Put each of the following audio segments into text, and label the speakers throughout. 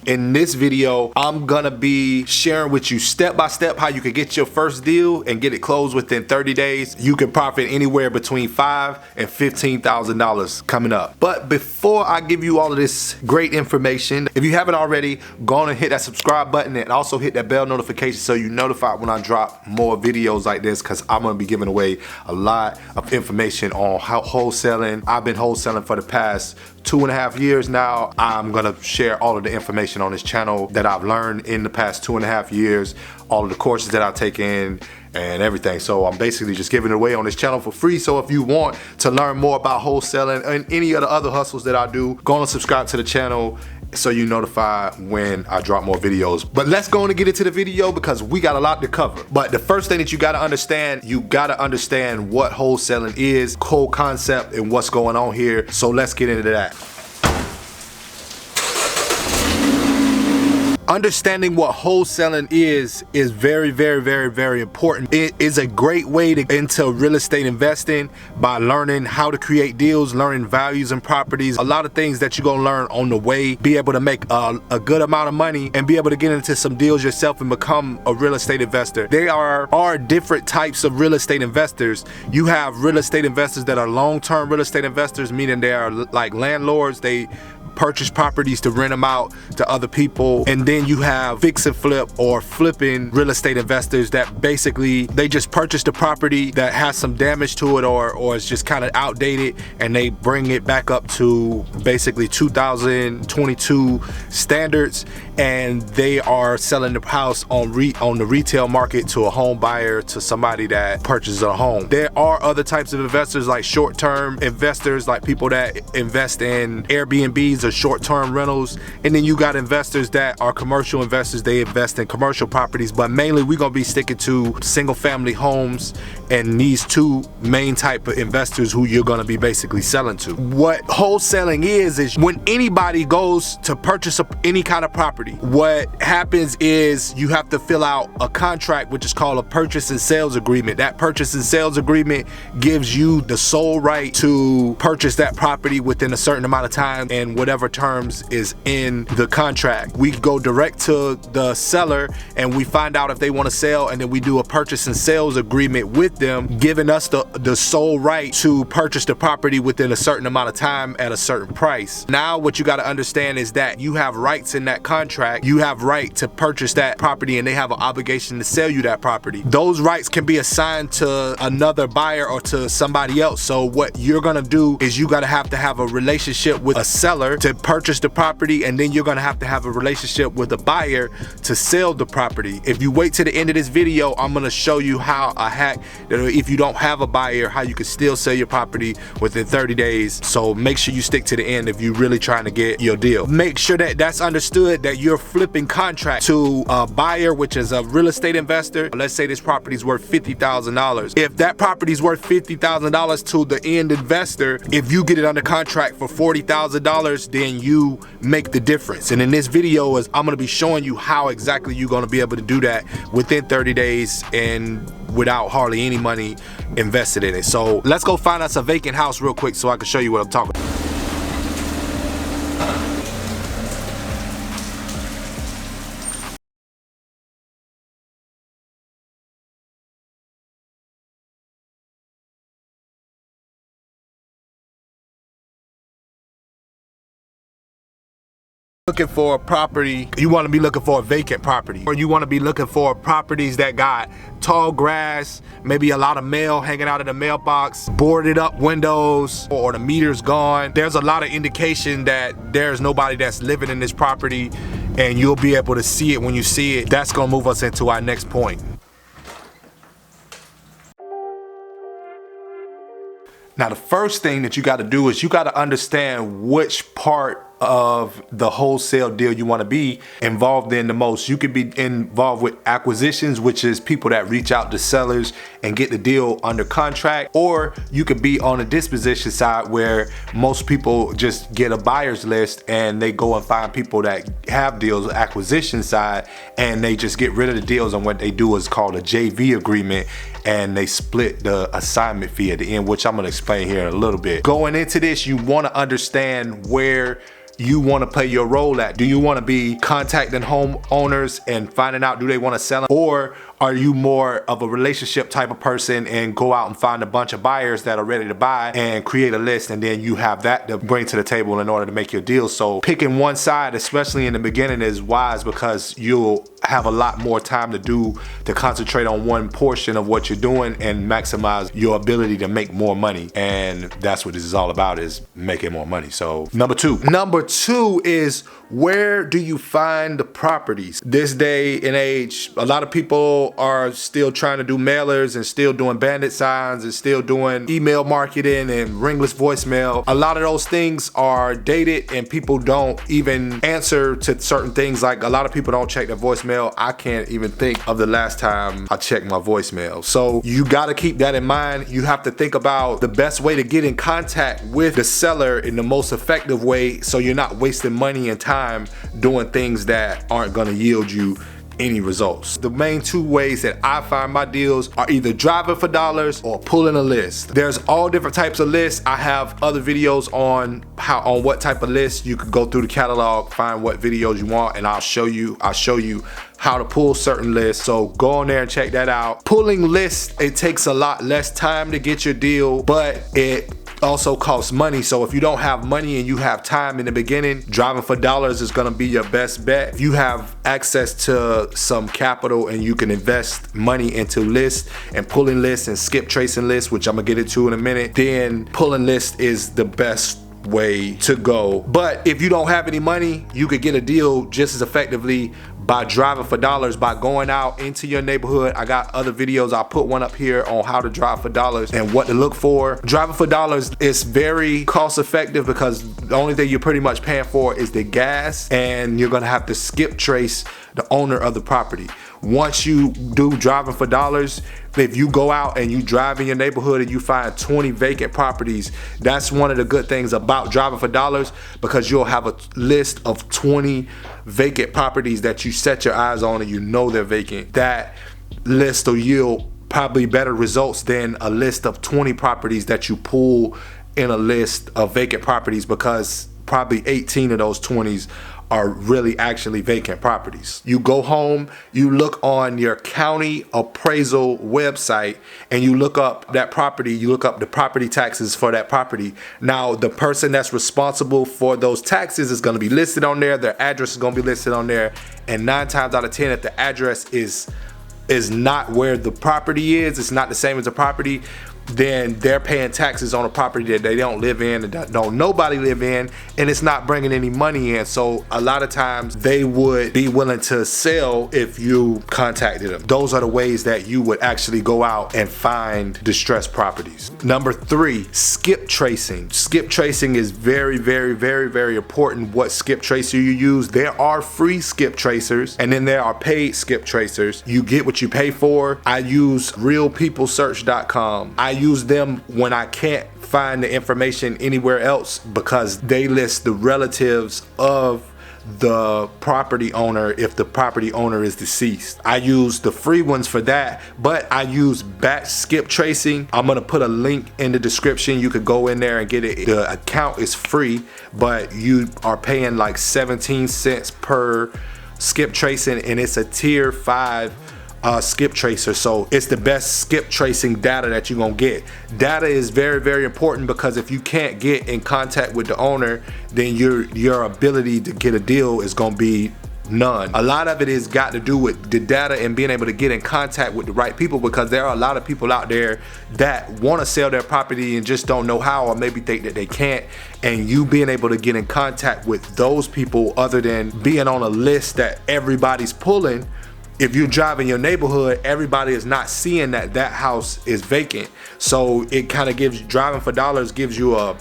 Speaker 1: In this video, I'm gonna be sharing with you step by step how you can get your first deal and get it closed within 30 days. You can profit anywhere between $5,000 and $15,000 coming up. But before I give you all of this great information, if you haven't already, go on and hit that subscribe button and also hit that bell notification so you're notified when I drop more videos like this, because I'm gonna be giving away a lot of information on how wholesaling. I've been wholesaling for the past 2.5 years now. I'm gonna share all of the information on this channel that I've learned in the past 2.5 years, all of the courses that I've taken and everything. So I'm basically just giving it away on this channel for free. So if you want to learn more about wholesaling and any of the other hustles that I do, go on and subscribe to the channel so you're notified when I drop more videos. But let's go on and get into the video because we got a lot to cover. But the first thing that you gotta understand what wholesaling is, whole concept, and what's going on here. So let's get into that. Understanding what wholesaling is very, very, very, very important. It is a great way to into real estate investing by learning how to create deals, learning values and properties, a lot of things that you're gonna learn on the way, be able to make a good amount of money and be able to get into some deals yourself and become a real estate investor. There are different types of real estate investors. You have real estate investors that are long-term real estate investors, meaning they are like landlords. They purchase properties to rent them out to other people. And then you have fix and flip or flipping real estate investors that basically they just purchase the property that has some damage to it or is just kind of outdated, and they bring it back up to basically 2022 standards, and they are selling the house on the retail market to a home buyer, to somebody that purchases a home. There are other types of investors like short-term investors, like people that invest in Airbnbs or short-term rentals. And then you got investors that are commercial investors. They invest in commercial properties, but mainly we're gonna be sticking to single-family homes and these two main type of investors who you're gonna be basically selling to. What wholesaling is when anybody goes to purchase any kind of property, what happens is you have to fill out a contract, which is called a purchase and sales agreement. That purchase and sales agreement gives you the sole right to purchase that property within a certain amount of time and whatever terms is in the contract. We go direct to the seller and we find out if they want to sell, and then we do a purchase and sales agreement with them, giving us the sole right to purchase the property within a certain amount of time at a certain price. Now what you got to understand is that you have rights in that contract. You have right to purchase that property and they have an obligation to sell you that property. Those rights can be assigned to another buyer or to somebody else. So what you're gonna do is you gotta have to have a relationship with a seller to purchase the property, and then you're gonna have to have a relationship with a buyer to sell the property. If you wait to the end of this video, I'm gonna show you how a hack that if you don't have a buyer, how you can still sell your property within 30 days. So make sure you stick to the end if you're really trying to get your deal. Make sure that that's understood, that you're flipping contract to a buyer, which is a real estate investor. Let's say this property is worth $50,000. If that property is worth $50,000 to the end investor, if you get it under contract for $40,000, then you make the difference. And in this video I'm gonna be showing you how exactly you're gonna be able to do that within 30 days and without hardly any money invested in it. So let's go find us a vacant house real quick so I can show you what I'm talking about. Looking for a property, you want to be looking for a vacant property, or you want to be looking for properties that got tall grass, maybe a lot of mail hanging out of the mailbox, boarded up windows, or the meter's gone. There's a lot of indication that there's nobody that's living in this property, and you'll be able to see it when you see it. That's gonna move us into our next point. Now the first thing that you got to do is you got to understand which part of the wholesale deal you want to be involved in the most. You could be involved with acquisitions, which is people that reach out to sellers and get the deal under contract, or you could be on the disposition side where most people just get a buyer's list and they go and find people that have deals, acquisition side, and they just get rid of the deals, and what they do is called a JV agreement, and they split the assignment fee at the end, which I'm gonna explain here in a little bit. Going into this, you wanna understand where you want to play your role at. Do you want to be contacting homeowners and finding out do they want to sell them? Or are you more of a relationship type of person and go out and find a bunch of buyers that are ready to buy and create a list, and then you have that to bring to the table in order to make your deal? So picking one side, especially in the beginning, is wise because you'll have a lot more time to concentrate on one portion of what you're doing and maximize your ability to make more money. And that's what this is all about, is making more money. So number two is, where do you find the properties? This day and age, a lot of people are still trying to do mailers and still doing bandit signs and still doing email marketing and ringless voicemail. A lot of those things are dated and people don't even answer to certain things. Like, a lot of people don't check their voicemail. I can't even think of the last time I checked my voicemail. So you gotta keep that in mind. You have to think about the best way to get in contact with the seller in the most effective way, so you're not wasting money and time doing things that aren't gonna yield you any results. The main two ways that I find my deals are either driving for dollars or pulling a list. There's all different types of lists. I have other videos on what type of list. You could go through the catalog, find what videos you want, and I'll show you how to pull certain lists. So go on there and check that out. Pulling lists, it takes a lot less time to get your deal, but it also costs money. So if you don't have money and you have time in the beginning, driving for dollars is gonna be your best bet. If you have access to some capital and you can invest money into lists and pulling lists and skip tracing lists, which I'm gonna get into in a minute, then pulling lists is the best way to go. But if you don't have any money, you could get a deal just as effectively by driving for dollars, by going out into your neighborhood. I got other videos. I'll put one up here on how to drive for dollars and what to look for. Driving for dollars is very cost effective because the only thing you're pretty much paying for is the gas, and you're gonna have to skip trace the owner of the property. Once you do driving for dollars, if you go out and you drive in your neighborhood and you find 20 vacant properties, that's one of the good things about driving for dollars, because you'll have a list of 20 vacant properties that you set your eyes on and you know they're vacant. That list will yield probably better results than a list of 20 properties that you pull in a list of vacant properties, because probably 18 of those 20s are really actually vacant properties. You go home, you look on your county appraisal website and you look up that property, you look up the property taxes for that property. Now, the person that's responsible for those taxes is gonna be listed on there, their address is gonna be listed on there, and 9 times out of 10, if the address is not where the property is, it's not the same as the property, then they're paying taxes on a property that they don't live in and don't nobody live in, and it's not bringing any money in. So a lot of times they would be willing to sell if you contacted them. Those are the ways that you would actually go out and find distressed properties. Number 3, skip tracing. Skip tracing is very, very, very, very important. What skip tracer you use. There are free skip tracers and then there are paid skip tracers. You get what you pay for. I use realpeoplesearch.com. I use them when I can't find the information anywhere else, because they list the relatives of the property owner if the property owner is deceased. I use the free ones for that, but I use batch skip tracing. I'm gonna put a link in the description. You could go in there and get it. The account is free, but you are paying like 17 cents per skip tracing, and it's a tier 5 skip tracer. So it's the best skip tracing data that you're gonna get. Data is very, very important, because if you can't get in contact with the owner, then your ability to get a deal is gonna be none. A lot of it is got to do with the data and being able to get in contact with the right people, because there are a lot of people out there that want to sell their property and just don't know how, or maybe think that they can't. And you being able to get in contact with those people, other than being on a list that everybody's pulling. If you're driving your neighborhood, everybody is not seeing that house is vacant. So it kind of gives, driving for dollars gives you a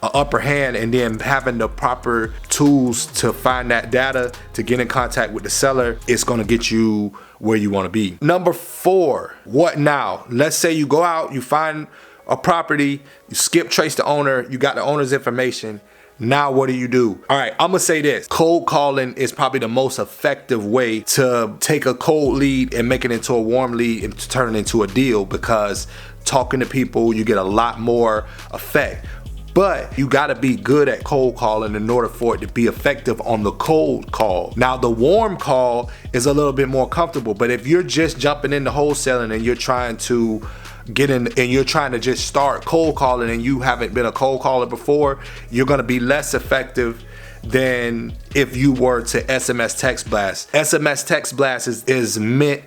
Speaker 1: upper hand, and then having the proper tools to find that data to get in contact with the seller, it's gonna get you where you wanna be. Number 4, what now? Let's say you go out, you find a property, you skip trace the owner, you got the owner's information. Now what do? All right, I'm gonna say this. Cold calling is probably the most effective way to take a cold lead and make it into a warm lead and turn it into a deal, because talking to people, you get a lot more effect. But you gotta be good at cold calling in order for it to be effective on the cold call. Now the warm call is a little bit more comfortable, but if you're just jumping into wholesaling and you're trying to get in and you're trying to just start cold calling and you haven't been a cold caller before, you're gonna be less effective than if you were to SMS text blast. SMS text blast is meant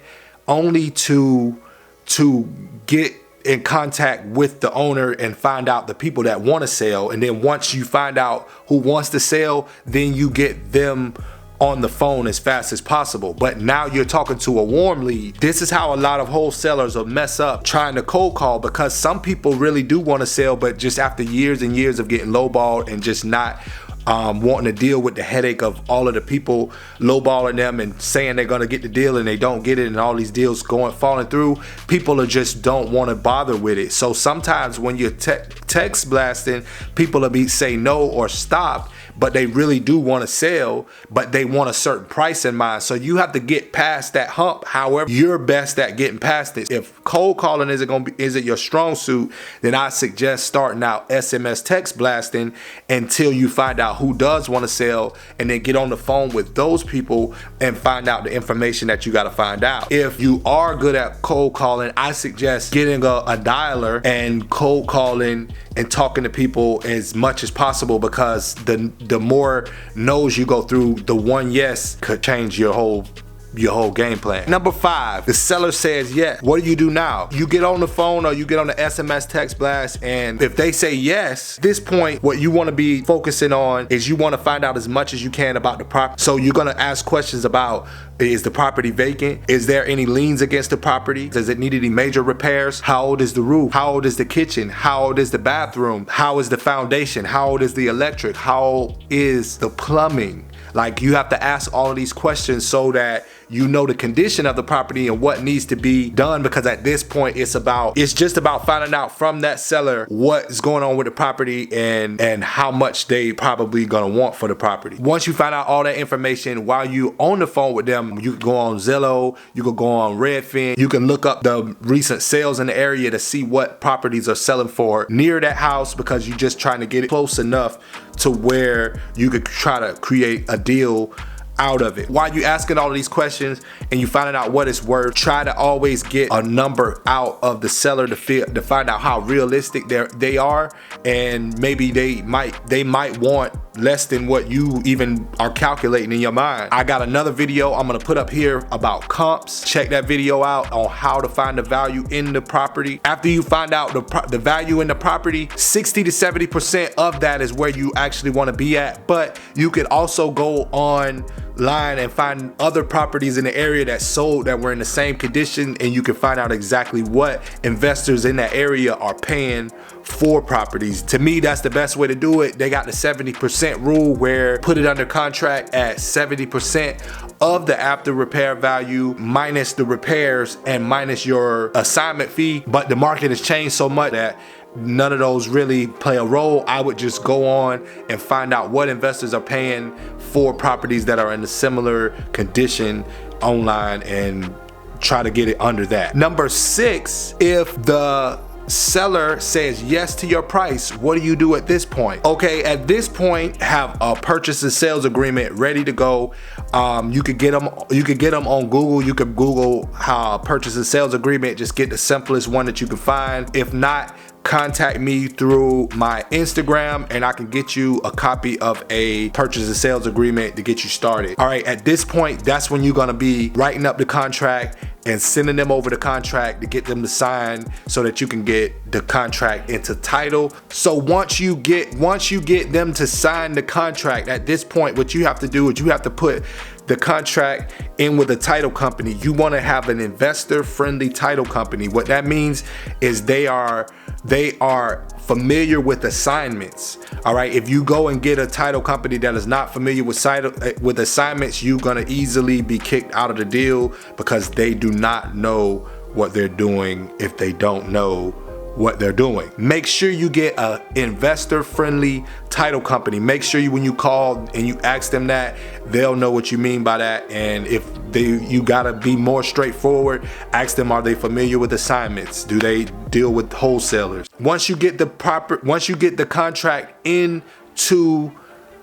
Speaker 1: only to get in contact with the owner and find out the people that want to sell, and then once you find out who wants to sell, then you get them on the phone as fast as possible. But now you're talking to a warm lead. This is how a lot of wholesalers will mess up trying to cold call, because some people really do want to sell, but just after years and years of getting lowballed and just not wanting to deal with the headache of all of the people lowballing them and saying they're going to get the deal and they don't get it, and all these deals falling through, people are just don't want to bother with it. So sometimes when you're text blasting, people will say no or stop, but they really do want to sell, but they want a certain price in mind. So you have to get past that hump. However, you're best at getting past it. If cold calling isn't your strong suit, then I suggest starting out SMS text blasting until you find out who does want to sell, and then get on the phone with those people and find out the information that you got to find out. If you are good at cold calling, I suggest getting a dialer and cold calling and talking to people as much as possible, because the more no's you go through, the one yes could change your whole game plan. Number 5, the seller says yes. What do now? You get on the phone or you get on the SMS text blast, and if they say yes, at this point, what you want to be focusing on is you want to find out as much as you can about the property. So you're going to ask questions about, is the property vacant? Is there any liens against the property? Does it need any major repairs? How old is the roof? How old is the kitchen? How old is the bathroom? How is the foundation? How old is the electric? How is the plumbing? Like, you have to ask all of these questions so that you know the condition of the property and what needs to be done, because at this point it's just about finding out from that seller what's going on with the property and how much they probably gonna want for the property. Once you find out all that information while you on the phone with them, you can go on Zillow, you can go on Redfin, you can look up the recent sales in the area to see what properties are selling for near that house, because you're just trying to get it close enough to where you could try to create a deal out of it. While you asking all of these questions and you finding out what it's worth, try to always get a number out of the seller to find out how realistic they are, and maybe they might want less than what you even are calculating in your mind. I got another video I'm gonna put up here about comps. Check that video out on how to find the value in the property. After you find out the value in the property, 60 to 70% of that is where you actually want to be at, but you could also go online and find other properties in the area that sold that were in the same condition, and you can find out exactly what investors in that area are paying for properties. To me, that's the best way to do it. They got the 70% rule, where put it under contract at 70% of the after repair value minus the repairs and minus your assignment fee. But the market has changed so much that none of those really play a role. I would just go on and find out what investors are paying for properties that are in a similar condition online and try to get it under that. Number 6, if the seller says yes to your price, what do you do at this point? Okay, at this point, have a purchase and sales agreement ready to go. You could get them on Google. You could Google how purchase and sales agreement, just get the simplest one that you can find. If not, contact me through my Instagram and I can get you a copy of a purchase and sales agreement to get you started. All right, at this point, that's when you're gonna be writing up the contract and sending them over the contract to get them to sign so that you can get the contract into title. So once you get them to sign the contract, at this point, what you have to do is you have to put the contract in with a title company. You want to have an investor friendly title company. What that means is they are familiar with assignments. All right, if you go and get a title company that is not familiar with assignments, you're gonna easily be kicked out of the deal because they do not know what they're doing if they don't know what they're doing. Make sure you get a investor-friendly title company. Make sure when you call and you ask them that, they'll know what you mean by that. And if you gotta be more straightforward, ask them, are they familiar with assignments? Do they deal with wholesalers? Once you get the contract into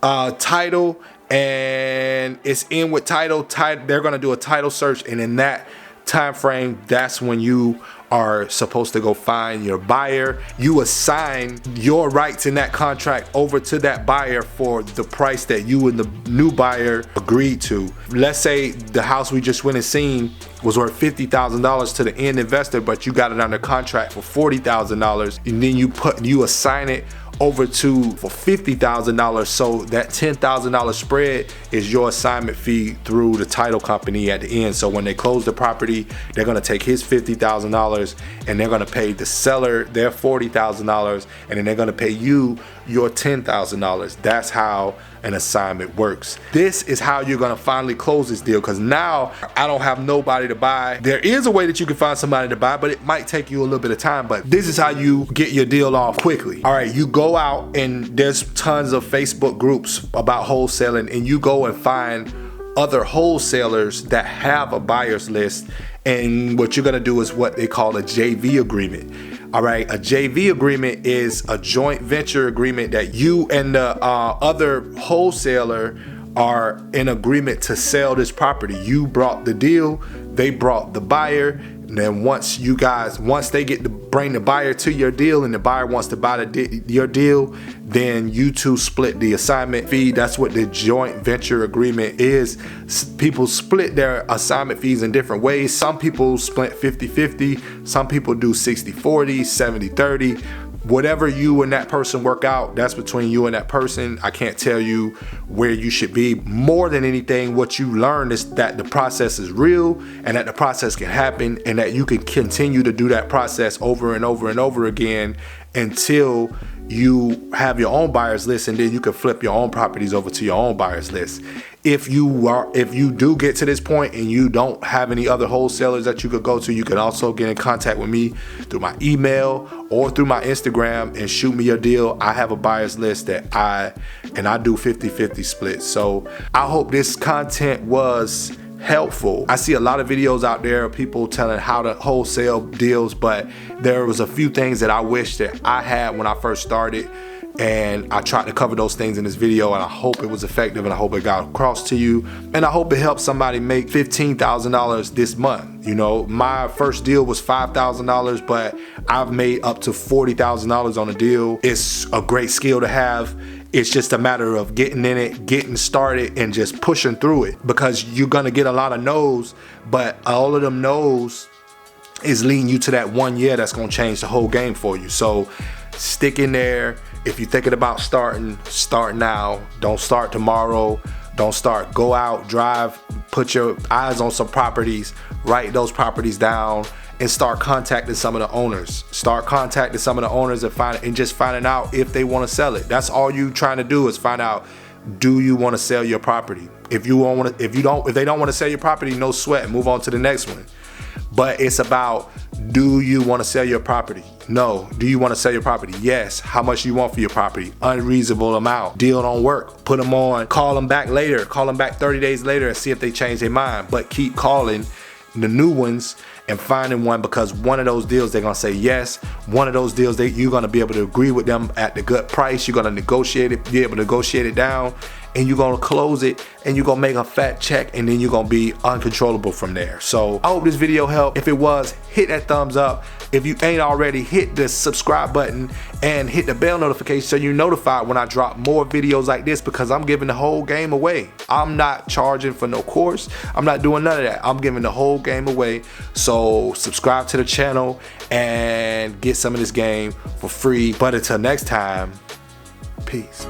Speaker 1: title and it's in with title, they're gonna do a title search, and in that time frame, that's when you are supposed to go find your buyer. You assign your rights in that contract over to that buyer for the price that you and the new buyer agreed to. Let's say the house we just went and seen was worth $50,000 to the end investor, but you got it under contract for $40,000, and then you assign it over to for $50,000. So that $10,000 spread is your assignment fee through the title company at the end. So when they close the property, they're gonna take his $50,000 and they're gonna pay the seller their $40,000, and then they're gonna pay you your $10,000. That's how an assignment works. This is how you're gonna finally close this deal, because now I don't have nobody to buy. There is a way that you can find somebody to buy, but it might take you a little bit of time. But this is how you get your deal off quickly. All right, you go out and there's tons of Facebook groups about wholesaling, and you go and find other wholesalers that have a buyer's list, and what you're gonna do is what they call a JV agreement. All right, a JV agreement is a joint venture agreement that you and the other wholesaler are in agreement to sell this property. You brought the deal, they brought the buyer, and then once they get to bring the buyer to your deal and the buyer wants to buy your deal, then you two split the assignment fee. That's what the joint venture agreement is. People split their assignment fees in different ways. Some people split 50-50, some people do 60-40, 70-30. Whatever you and that person work out, that's between you and that person. I can't tell you where you should be. More than anything, what you learn is that the process is real, and that the process can happen, and that you can continue to do that process over and over and over again until you have your own buyers list, and then you can flip your own properties over to your own buyers list. If you do get to this point and you don't have any other wholesalers that you could go to, you can also get in contact with me through my email or through my Instagram and shoot me your deal. I have a buyers list that I do 50-50 splits. So I hope this content was helpful. I see a lot of videos out there of people telling how to wholesale deals, but there was a few things that I wish that I had when I first started, and I tried to cover those things in this video, and I hope it was effective, and I hope it got across to you, and I hope it helped somebody make $15,000 this month. You know, my first deal was $5,000, but I've made up to $40,000 on a deal. It's a great skill to have. It's just a matter of getting in it, getting started, and just pushing through it, because you're gonna get a lot of no's, but all of them no's is leading you to that one year that's gonna change the whole game for you. So stick in there. If you're thinking about starting, start now. Don't start tomorrow. Don't start. Go out, drive, put your eyes on some properties, write those properties down, and start contacting some of the owners. Start contacting some of the owners and just finding out if they want to sell it. That's all you trying to do, is find out, do you want to sell your property? If they don't want to sell your property, no sweat, move on to the next one. But it's about, do you want to sell your property? No. Do you want to sell your property? Yes. How much do you want for your property? Unreasonable amount. Deal don't work. Put them on. Call them back later. Call them back 30 days later and see if they change their mind. But keep calling the new ones and finding one, because one of those deals they're gonna say yes. One of those deals you're gonna be able to agree with them at the good price. You're gonna negotiate it, be able to negotiate it down, and you're gonna close it, and you're gonna make a fat check, and then you're gonna be uncontrollable from there. So I hope this video helped. If it was, hit that thumbs up. If you ain't already, hit the subscribe button and hit the bell notification so you're notified when I drop more videos like this, because I'm giving the whole game away. I'm not charging for no course. I'm not doing none of that. I'm giving the whole game away. So subscribe to the channel and get some of this game for free. But until next time, peace.